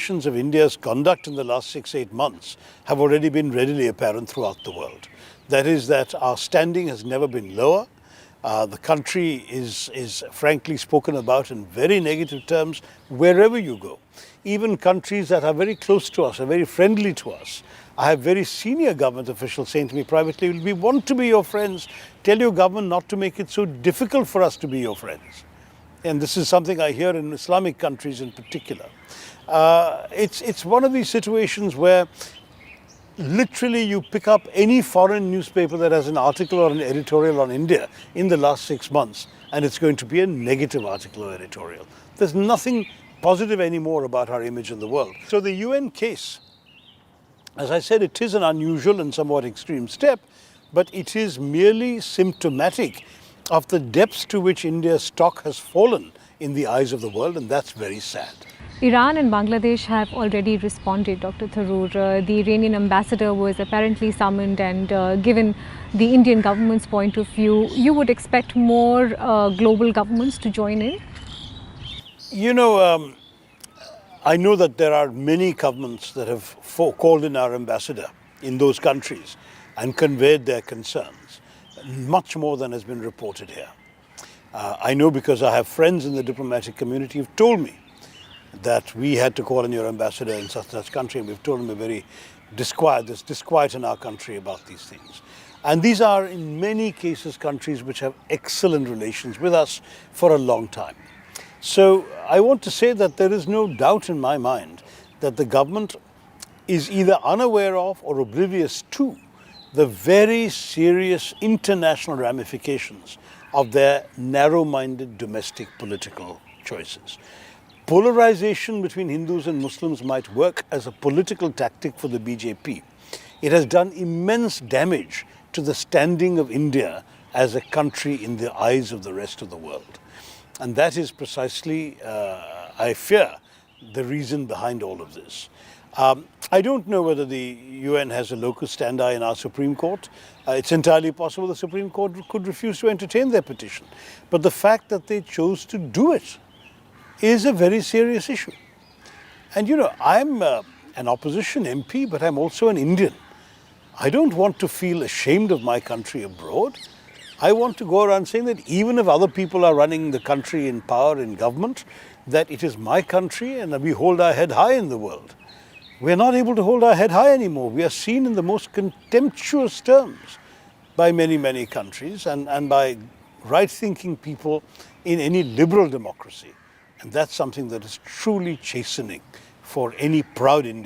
implications of India's conduct in the last 6-8 months have already been readily apparent throughout the world. That is that our standing has never been lower. The country is frankly spoken about in very negative terms wherever you go. Even countries that are very close to us, are very friendly to us. I have very senior government officials saying to me privately, we want to be your friends. Tell your government not to make it so difficult for us to be your friends. And this is something I hear in Islamic countries in particular. It's one of these situations where literally you pick up any foreign newspaper that has an article or an editorial on India in the last 6 months, and it's going to be a negative article or editorial. There's nothing positive anymore about our image in the world. So the UN case, as I said, it is an unusual and somewhat extreme step, but it is merely symptomatic of the depths to which India's stock has fallen in the eyes of the world, and that's very sad. Iran and Bangladesh have already responded, Dr. Tharoor. The Iranian ambassador was apparently summoned, and given the Indian government's point of view, you would expect more global governments to join in? You know, I know that there are many governments that have called in our ambassador in those countries and conveyed their concerns, much more than has been reported here. I know because I have friends in the diplomatic community who've told me that we had to call in your ambassador in such country, and we've told him there's disquiet in our country about these things. And these are in many cases countries which have excellent relations with us for a long time. So I want to say that there is no doubt in my mind that the government is either unaware of or oblivious to the very serious international ramifications of their narrow-minded domestic political choices. Polarization between Hindus and Muslims might work as a political tactic for the BJP. It has done immense damage to the standing of India as a country in the eyes of the rest of the world. And that is precisely, I fear, the reason behind all of this. I don't know whether the UN has a locus standi in our Supreme Court. It's entirely possible the Supreme Court could refuse to entertain their petition. But the fact that they chose to do it is a very serious issue. And you know, I'm an opposition MP, but I'm also an Indian. I don't want to feel ashamed of my country abroad. I want to go around saying that even if other people are running the country in power, in government, that it is my country and that we hold our head high in the world. We're not able to hold our head high anymore. We are seen in the most contemptuous terms by many, many countries and by right-thinking people in any liberal democracy. And that's something that is truly chastening for any proud Indian.